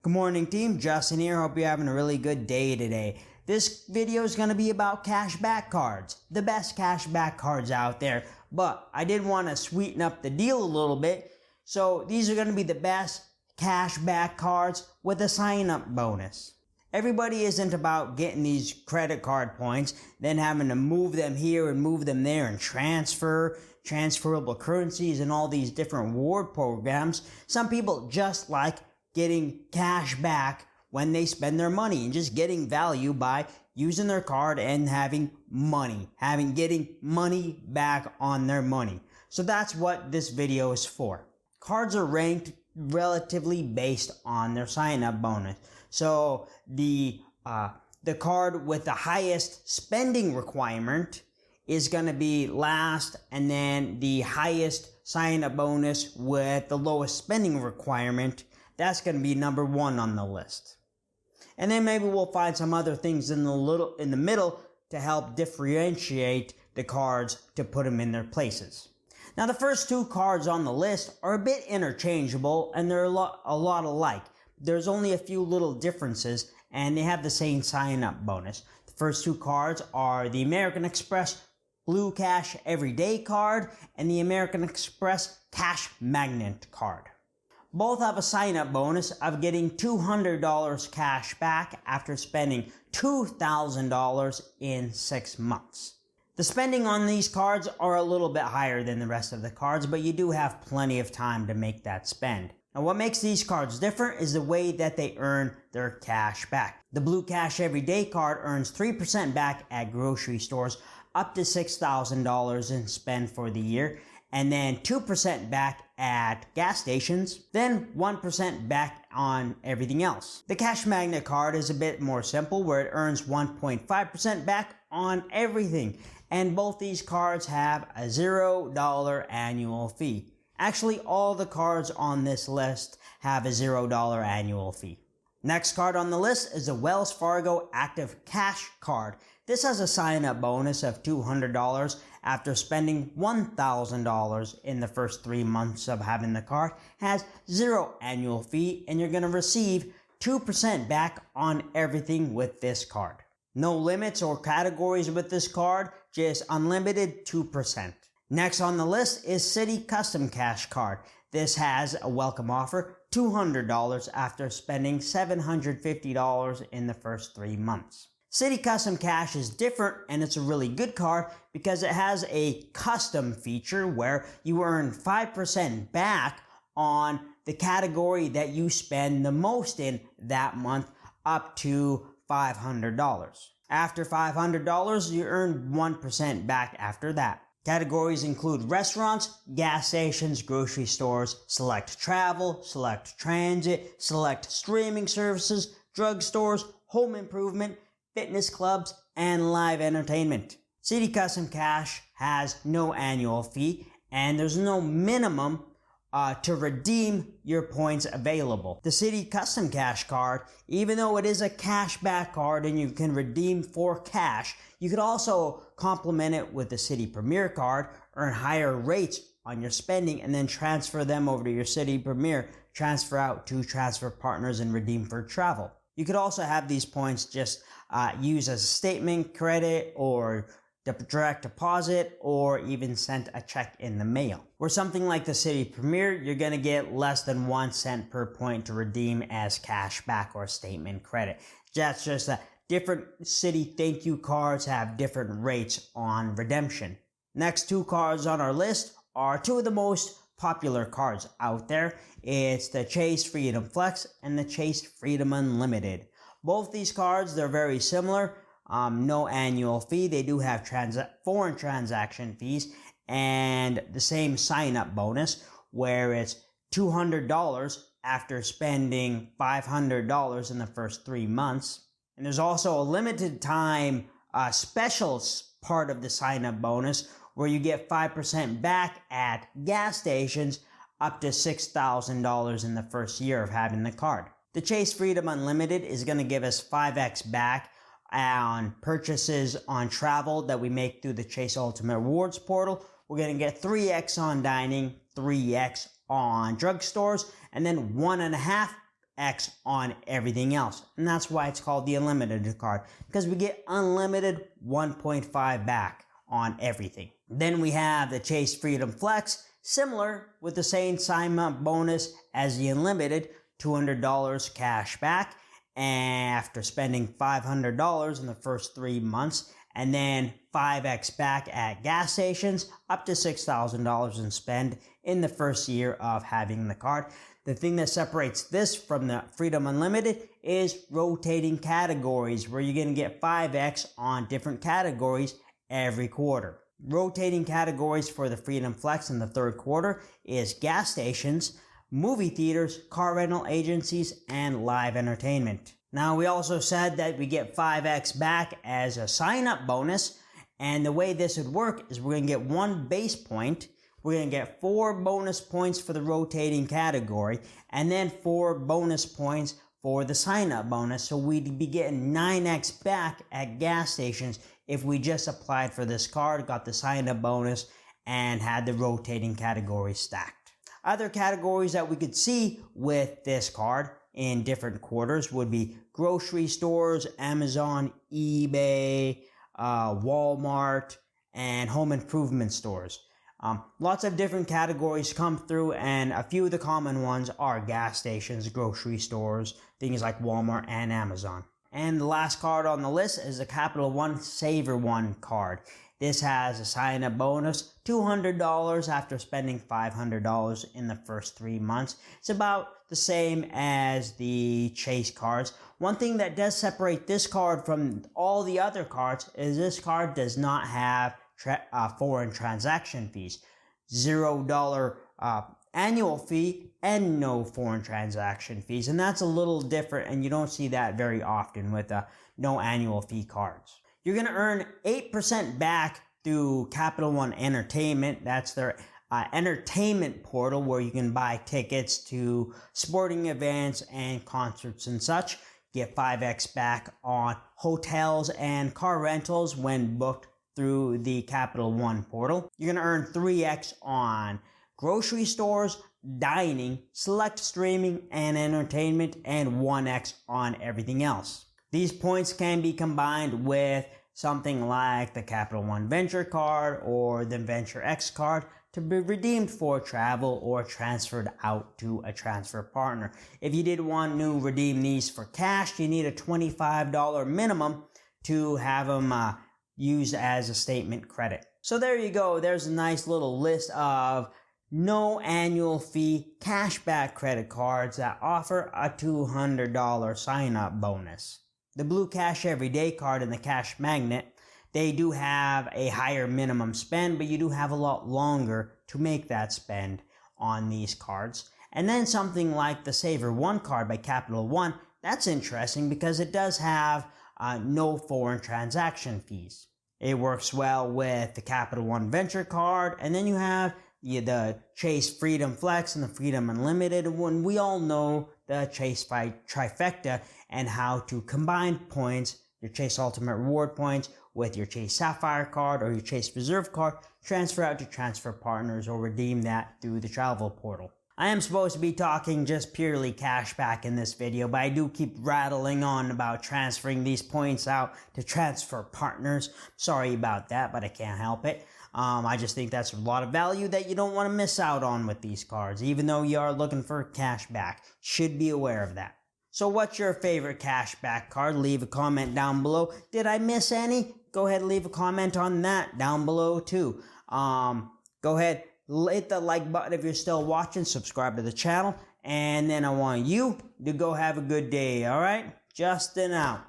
Good morning, team. Justin here. Hope you're having a really good day today. This video is going to be about cashback cards, the best cashback cards out there. But I did want to sweeten up the deal a little bit. So these are going to be the best cashback cards with a sign-up bonus. Everybody isn't about getting these credit card points, then having to move them here and move them there and transferable currencies and all these different reward programs. Some people just like getting cash back when they spend their money and just getting value by using their card and getting money back on their money. So that's what this video is for. Cards are ranked relatively based on their sign-up bonus. So the card with the highest spending requirement is going to be last, and then the highest sign-up bonus with the lowest spending requirement, that's going to be number one on the list. And then maybe we'll find some other things in the middle to help differentiate the cards to put them in their places. Now the first two cards on the list are a bit interchangeable and they're a lot alike. There's only a few little differences and they have the same sign-up bonus. The first two cards are the American Express Blue Cash Everyday card and the American Express Cash Magnet card. Both have a sign-up bonus of getting $200 cash back after spending $2,000 in 6 months. The spending on these cards are a little bit higher than the rest of the cards, but you do have plenty of time to make that spend. Now what makes these cards different is the way that they earn their cash back. The Blue Cash Everyday card earns 3% back at grocery stores up to $6,000 in spend for the year, and then 2% back at gas stations, then 1% back on everything else. The Cash Magnet card is a bit more simple, where it earns 1.5% back on everything, and both these cards have a $0 annual fee. Actually, all the cards on this list have a $0 annual fee. Next card on the list is the Wells Fargo Active Cash card. This has a sign-up bonus of $200 after spending $1,000 in the first 3 months of having the card. Has $0 annual fee, and you're going to receive 2% back on everything with this card. No limits or categories with this card, just unlimited 2%. Next on the list is Citi Custom Cash card. This has a welcome offer, $200 after spending $750 in the first 3 months. Citi Custom Cash is different, and it's a really good card because it has a custom feature where you earn 5% back on the category that you spend the most in that month, up to $500. After $500, you earn 1% back after that. Categories include restaurants, gas stations, grocery stores, select travel, select transit, select streaming services, drugstores, home improvement, fitness clubs, and live entertainment. Citi Custom Cash has no annual fee, and there's no minimum to redeem your points available. The Citi Custom Cash card, even though it is a cashback card and you can redeem for cash, you could also complement it with the Citi Premier card, earn higher rates on your spending, and then transfer them over to your Citi Premier, transfer out to transfer partners, and redeem for travel. You could also have these points just use as a statement credit or direct deposit, or even send a check in the mail. Or something like the Citi Premier, you're going to get less than 1 cent per point to redeem as cash back or statement credit. That's just that different Citi thank you cards have different rates on redemption. Next two cards on our list are two of the most popular cards out there. It's the Chase Freedom Flex and the Chase Freedom Unlimited. Both these cards, they're very similar. No annual fee. They do have foreign transaction fees and the same sign-up bonus, where it's $200 after spending $500 in the first 3 months. And there's also a limited time special part of the sign-up bonus, where you get 5% back at gas stations up to $6,000 in the first year of having the card. The Chase Freedom Unlimited is going to give us 5x back on purchases on travel that we make through the Chase Ultimate Rewards portal. We're going to get 3x on dining, 3x on drugstores, and then 1.5 X on everything else. And that's why it's called the unlimited card, because we get unlimited 1.5 back on everything. Then we have the Chase Freedom Flex, similar with the same sign-up bonus as the unlimited, $200 cash back after spending $500 in the first 3 months, and then 5x back at gas stations, up to $6,000 in spend in the first year of having the card. The thing that separates this from the Freedom Unlimited is rotating categories, where you're going to get 5x on different categories every quarter. Rotating categories for the Freedom Flex in the third quarter is gas stations, movie theaters, car rental agencies, and live entertainment. Now, we also said that we get 5x back as a sign-up bonus, and the way this would work is we're going to get 1 base point, we're going to get 4 bonus points for the rotating category, and then 4 bonus points for the sign-up bonus, so we'd be getting 9x back at gas stations if we just applied for this card, got the sign-up bonus, and had the rotating category stacked. Other categories that we could see with this card in different quarters would be grocery stores, Amazon, eBay, Walmart, and home improvement stores. Lots of different categories come through, and a few of the common ones are gas stations, grocery stores, things like Walmart and Amazon. And the last card on the list is the Capital One Saver One card. This has a sign-up bonus, $200 after spending $500 in the first 3 months. It's about the same as the Chase cards. One thing that does separate this card from all the other cards is this card does not have foreign transaction fees. $0 annual fee and no foreign transaction fees. And that's a little different, and you don't see that very often with no annual fee cards. You're going to earn 8% back through Capital One Entertainment. That's their entertainment portal where you can buy tickets to sporting events and concerts and such. Get 5x back on hotels and car rentals when booked through the Capital One portal. You're going to earn 3x on grocery stores, dining, select streaming and entertainment, and 1x on everything else. These points can be combined with something like the Capital One Venture card or the Venture X card to be redeemed for travel or transferred out to a transfer partner. If you did want to redeem these for cash, you need a $25 minimum to have them used as a statement credit. So there you go. There's a nice little list of no annual fee cashback credit cards that offer a $200 sign-up bonus. The Blue Cash Everyday card and the Cash Magnet, they do have a higher minimum spend, but you do have a lot longer to make that spend on these cards. And then something like the Saver One card by Capital One, that's interesting because it does have no foreign transaction fees. It works well with the Capital One Venture card, and then you have the Chase Freedom Flex and the Freedom Unlimited, when we all know the Chase trifecta and how to combine points, your Chase Ultimate Reward points with your Chase Sapphire card or your Chase Reserve card, transfer out to transfer partners or redeem that through the travel portal. I am supposed to be talking just purely cash back in this video, but I do keep rattling on about transferring these points out to transfer partners. Sorry about that, but I can't help it. I just think that's a lot of value that you don't want to miss out on with these cards, even though you are looking for cash back. Should be aware of that. So what's your favorite cash back card? Leave a comment down below. Did I miss any? Go ahead and leave a comment on that down below too. Go ahead, hit the like button if you're still watching, subscribe to the channel, and then I want you to go have a good day, all right? Justin out.